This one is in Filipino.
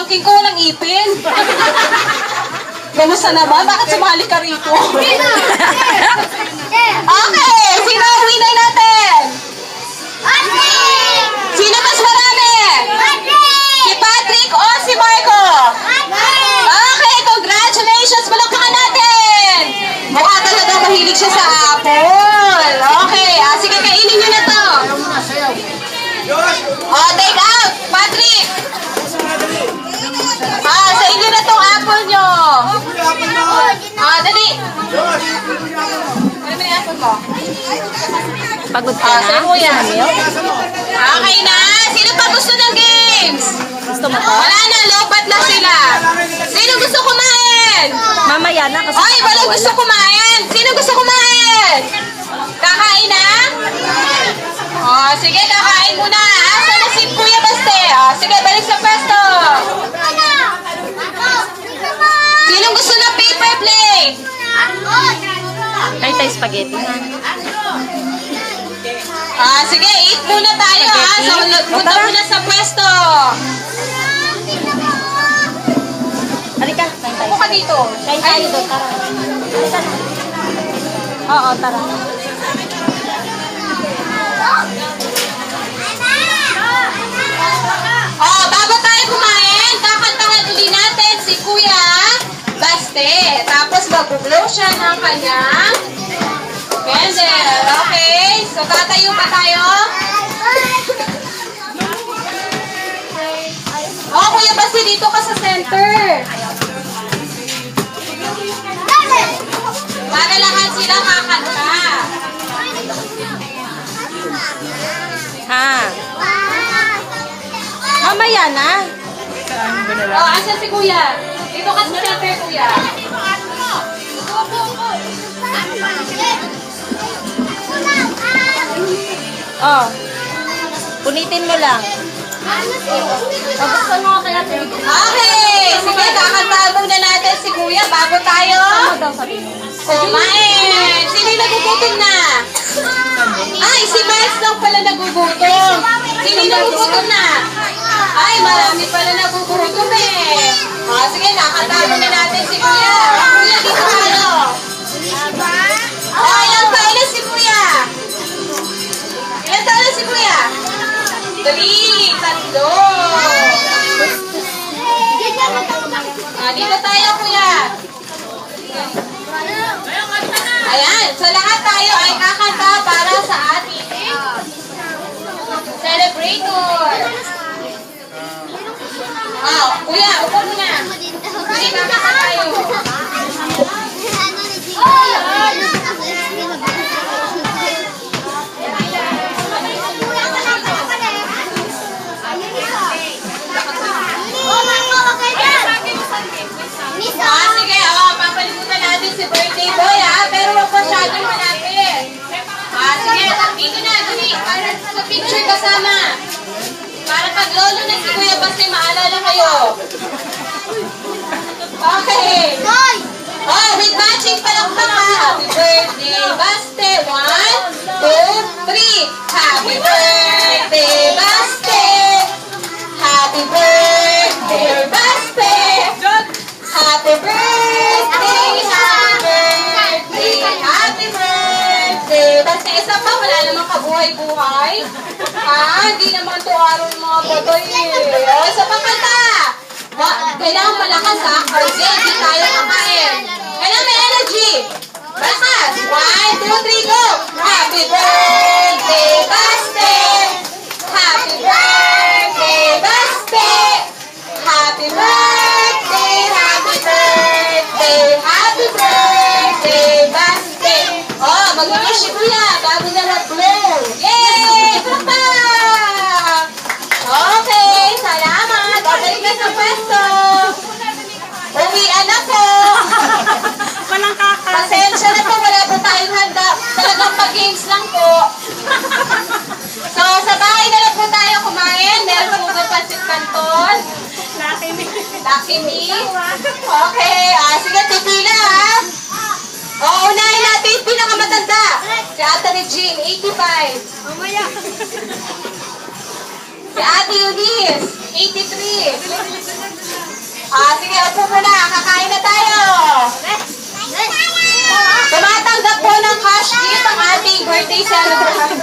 pamangking ko walang ipin. Kamusta naman? Bakit sumali ka rito? Okay, sino ang winner natin? Sino mas marami? Si Patrick o si Marco? Okay, congratulations! Palakpakan natin! Mukha talaga mahilig siya sa apple. Okay, sige, kainin nyo na to. Take out! Patrick! Sa inyo na tong apple nyo. Dali! Ano ba yung apple mo? Pagod ka na? Sa kuya. Okay na! Sino pa gusto ng games? Gusto mo to? Wala na, lobat na sila. Sino gusto kumain? Mamaya na kasi Ay, walang gusto kumain. Sino gusto kumain? Kakain na? Sige, kakain muna. Asa na si Kuya Baste? Sige, balik sa pwesto. Sino gusto ng paper plate? Kaya tayo spaghetti na. Sige, eat muna tayo. So, punta muna sa pwesto. Halika. Upo ka dito. Kain tayo doon. Tara. Halika na. Oo, tara. Bago tayo kumain, kakantahan uli natin si Kuya Baste. Tapos mag-blow siya ng kanyang candle. Okay? So, tatayo pa tayo. Kuya Baste, dito ka sa center. Para lahat sila kakanta. Mamaya na. Asan si Kuya? Dito ka sa center, Kuya. Punitin mo lang. Gusto mo kaya ito? Okay! Sige, kakantahan muna natin si Kuya bago tayo kumain. Sino yung nagugutom na? Ay, si Miles lang pala nagugutom. Sino yung nagugutom na? Ay, marami pala nagugutom eh. Sige, kakantahan muna natin si Kuya. Kuya, dito tayo. Ilang taon na si Kuya? Ilang taon na si Kuya? 3, 3. Dito tayo, Kuya. Ayan, so lahat tayo ay kakanta para sa ating celebrator. Kuya, upo muna. Sige, kakanta tayo. Sige, papalimutan natin si birthday boy pero wag masyadong malapit. Sige, dito na, dali, para sa picture kasama. Para pag lolo na si Kuya Baste, maalala kayo. Okay. With matching palakpak ha. Happy birthday, Baste. 1, 2, 3. Happy birthday, Baste. Happy birthday, Baste. Happy birthday, happy birthday, happy birthday. Basta isa pa, wala namang kabuhay-buhay. Hindi naman to araw ng mga bagoy eh. Isa pa kanta. Kailangan malakas kasi hindi tayo kakain. Kailangan may energy. Malakas. 1, 2, 3, go. Happy birthday, Baste. Happy birthday, Baste. Happy birthday, happy birthday, Baste. Mag-wish si Kuya bago na mag-blow. Yay! Papa! Okay, salamat. Babalik na sa pwesto. Uwian ako. Walang kaka. Pasensya na po, wala po tayong handa. Talagang pag-games lang po. So, sa bahay na lang po tayo kumain. Meron po ba pancit canton? Lucky me. Okay, sige, pipila ha. Unahin natin yung pinakamatanda. Si Ate Regine, 85. Si Ate Eunice, 83. Sige, upo muna. Kakain na tayo. Tumatanggap po ng cash gift ang ating birthday celebration.